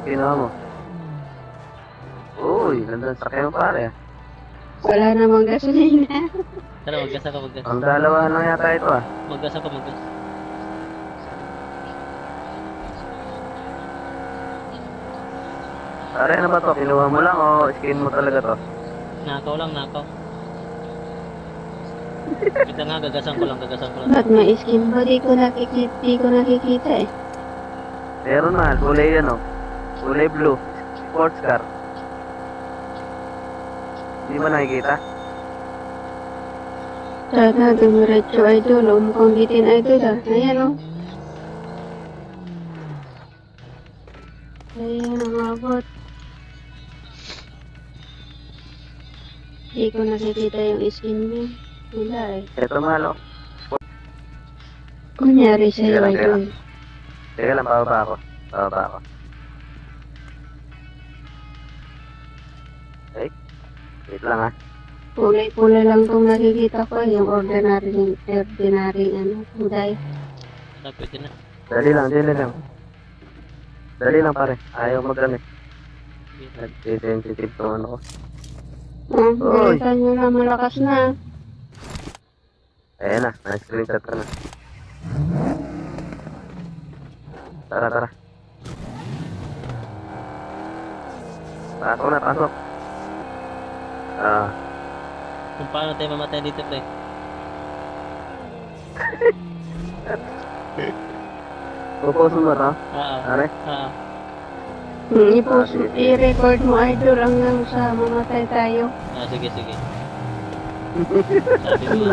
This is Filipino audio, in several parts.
kinuha mo? Uy, nandun sa kayo pare. Wala namang gasolina. Tara, maggas ako, maggas. Ang dalawa lang yata ito ah. Maggas ako, maggas. Pare, ano ba to? Kinuha mo lang o skin mo talaga to? Nakaw lang, nakaw. Kita nga, gagasan ko lang, gagasan ko lang. Ba't may skin ba? Di ko nakikita eh. Meron na, kulay ano? Kulay blue. Sports car. Di ba nakikita? Sana dumiretso idol. O mukhang bitin idol ah. Ayan o. Ayan ang abot. Di ko nakikita yung skin niya. Wala eh. Ito malo. Kunyari sa'yo Teka lang, idol. Teka lang, pababa ako. Pababa ako. Okay. Wait lang ha. Kulay-kulay lang itong nakikita ko. Yung ordinary ano. Kulay. Wala, pwede na. Dali lang. Dali lang pare. Ayaw mag-ano. Nag-sensitive to ano ko. Ah, Oy. bilisan nyo na. Malakas na. Ayan na, na-screenshot ka na. Tara. Pasok. Kung paano tayo mamatay dito, pre. Pupost mo ba to? Oo. Pare? Oo. I-record mo idol hanggang sa mamatay tayo. Ah, sige. Sabi mo,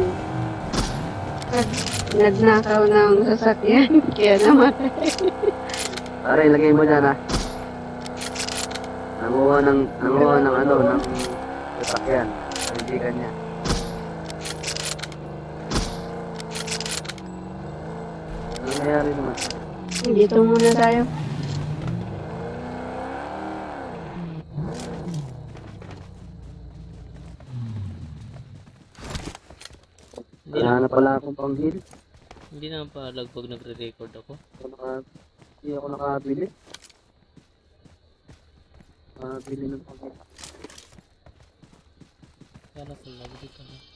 Nagnakaw ng sasakyan. Kaya namatay. Pare, ilagay mo dyan ha. Nanguha ng ano, ng sasakyan. Hindi kanya. Ano nangyari naman? Dito muna tayo. Wala na pala akong pang-heal. hindi naman pa lagbag nagre-record ako. Hindi ako nakabili. Nakabili ng pang-heal. Kaya na pala, dito na.